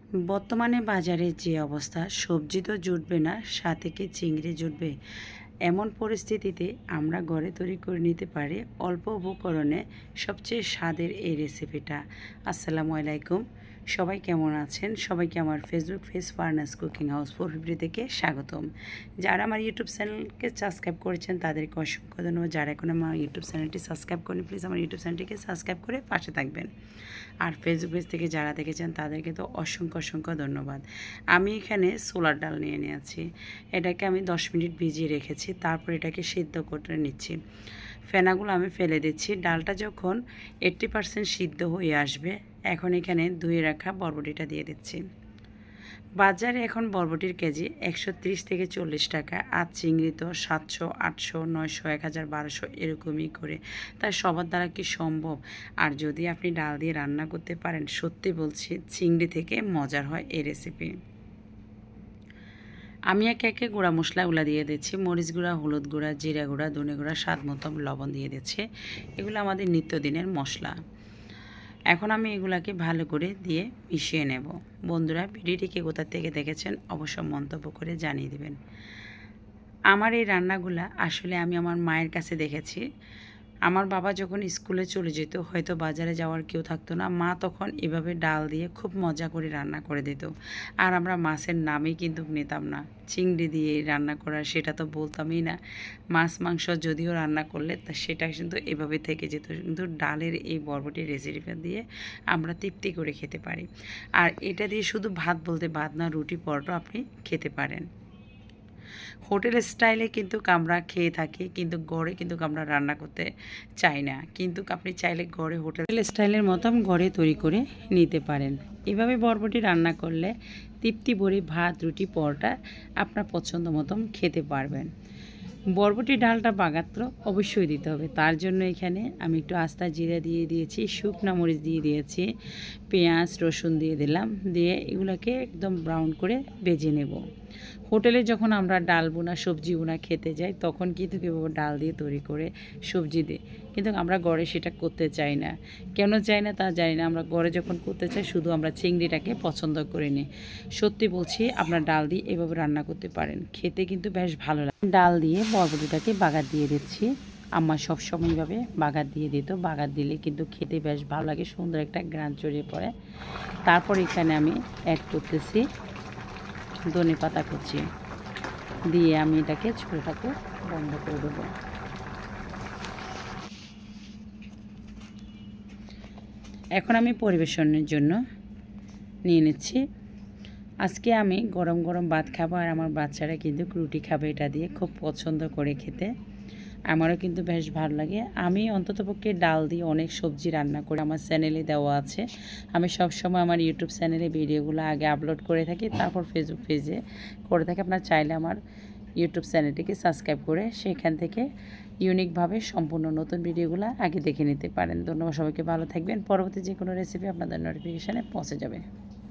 বর্তমানে বাজারে যে অবস্থা, সবজি তো জুটবে না, সাথে কি চিংড়ি জুটবে? এমন পরিস্থিতিতে আমরা ঘরে তৈরি করে নিতে পারি অল্প উপকরণে সবচেয়ে স্বাদের এই রেসিপিটা। আসসালামু আলাইকুম, সবাই কেমন আছেন? সবাইকে আমার ফেসবুক পেজ ফারনাস কুকিং হাউস 450 থেকে স্বাগতম। যারা আমার ইউটিউব চ্যানেলকে সাবস্ক্রাইব করেছেন তাদেরকে অসংখ্য ধন্যবাদ। যারা এখন আমার ইউটিউব চ্যানেলটি সাবস্ক্রাইব করেন, প্লিজ আমার ইউটিউব চ্যানেলটিকে সাবস্ক্রাইব করে পাশে থাকবেন। আর ফেসবুক পেজ থেকে যারা দেখেছেন তাদেরকে তো অসংখ্য ধন্যবাদ। আমি এখানে ছোলার ডাল নিয়ে নিয়েছি। এটাকে আমি 10 মিনিট ভিজিয়ে রেখেছি, তারপর এটাকে সিদ্ধ করে নিচ্ছি। ফেনাগুলো আমি ফেলে দিচ্ছি। ডালটা যখন 80% সিদ্ধ হয়ে আসবে, এখন এখানে ধুয়ে রাখা বরবটিটা দিয়ে দিচ্ছি। বাজারে এখন বরবটির কেজি 130 থেকে 40 টাকা, আর চিংড়ি তো 700, 800, 900, 1000, 1200 এরকমই করে। তাই সবার দ্বারা কি সম্ভব? আর যদি আপনি ডাল দিয়ে রান্না করতে পারেন, সত্যি বলছি চিংড়ি থেকে মজার হয় এই রেসিপি। আমি একে একে গুঁড়া মশলাগুলো দিয়ে দিচ্ছি। মরিচ গুঁড়া, হলুদ গুঁড়া, জিরা গুঁড়া, ধনে গুঁড়া, স্বাদ মতো লবণ দিয়ে দিচ্ছি। এগুলো আমাদের নিত্যদিনের মশলা। এখন আমি এগুলাকে ভালো করে দিয়ে মিশিয়ে নেব। বন্ধুরা, ভিডিওটিকে কোথা থেকে দেখেছেন অবশ্য মন্তব্য করে জানিয়ে দেবেন। আমার এই রান্নাগুলা আসলে আমি আমার মায়ের কাছে দেখেছি। আমার বাবা যখন স্কুলে চলে যেত, হয়তো বাজারে যাওয়ার কেউ থাকতো না, মা তখন এভাবে ডাল দিয়ে খুব মজা করে রান্না করে দিত। আর আমরা মাছের নামই কিন্তু নিতাম না। চিংড়ি দিয়ে রান্না করা সেটা তো বলতামই না। মাছ মাংস যদিও রান্না করলে তা সেটা কিন্তু এভাবে থেকে যেত, কিন্তু ডালের এই বরবটির রেসিপিটা দিয়ে আমরা তৃপ্তি করে খেতে পারি। আর এটা দিয়ে শুধু ভাত বলতে ভাত না, রুটি পরোটা আপনি খেতে পারেন। হোটেল স্টাইলে কিন্তু আমরা খেয়ে থাকি, কিন্তু ঘরে কিন্তু আমরা রান্না করতে চাই না। কিন্তু আপনি চাইলে ঘরে হোটেল স্টাইলের মতন ঘরে তৈরি করে নিতে পারেন। এভাবে বরবটি রান্না করলে তৃপ্তি ভরে ভাত, রুটি, পরোটা আপনার পছন্দ মতন খেতে পারবেন। বরবটি ডালটা বাগাত্র অবশ্যই দিতে হবে। তার জন্য এখানে আমি একটু আস্তা জিরা দিয়ে দিয়েছি, শুকনা মরিচ দিয়ে দিয়েছি, পেঁয়াজ রসুন দিয়ে দিলাম, দিয়ে এগুলোকে একদম ব্রাউন করে ভেজে নেব। হোটেলে যখন আমরা ডাল বোনা, সবজি বোনা খেতে যাই, তখন কিন্তু কেউ ডাল দিয়ে তৈরি করে সবজি দিই, কিন্তু আমরা ঘরে সেটা করতে চাই না। কেন চাই না তা জানি না। আমরা ঘরে যখন করতে চাই, শুধু আমরা চিংড়িটাকে পছন্দ করে নিই। সত্যি বলছি, আপনার ডাল দিয়ে এভাবে রান্না করতে পারেন, খেতে কিন্তু বেশ ভালো লাগে। ডাল দিয়ে বরবটিটাকে বাগার দিয়ে দিচ্ছি। আম্মা সবসময় এইভাবে বাগার দিয়ে দিত। বাগার দিলে কিন্তু খেতে বেশ ভালো লাগে, সুন্দর একটা গ্রান ছড়িয়ে পড়ে। তারপর এখানে আমি অ্যাড করতেছি ধনে পাতা কুচি, দিয়ে আমি এটাকে ছোটোটাকে বন্ধ করে দেবো। এখন আমি পরিবেশনের জন্য নিয়ে নিচ্ছি। আজকে আমি গরম গরম ভাত খাবো, আর আমার বাচ্চারা কিন্তু রুটি খাবে। এটা দিয়ে খুব পছন্দ করে খেতে, আমারও কিন্তু বেশ ভালো লাগে। আমি অন্ততপক্ষে ডাল দিয়ে অনেক সবজি রান্না করি, আমার চ্যানেলে দেওয়া আছে। আমি সবসময় আমার ইউটিউব চ্যানেলে ভিডিওগুলো আগে আপলোড করে থাকি, তারপর ফেসবুক পেজে করে থাকি। আপনার চাইলে আমার ইউটিউব চ্যানেলটিকে সাবস্ক্রাইব করে সেখান থেকে ইউনিকভাবে সম্পূর্ণ নতুন ভিডিওগুলো আগে দেখে নিতে পারেন। ধন্যবাদ সবাইকে, ভালো থাকবেন। পরবর্তী যে কোনো রেসিপি আপনাদের নোটিফিকেশানে পৌঁছে যাবে।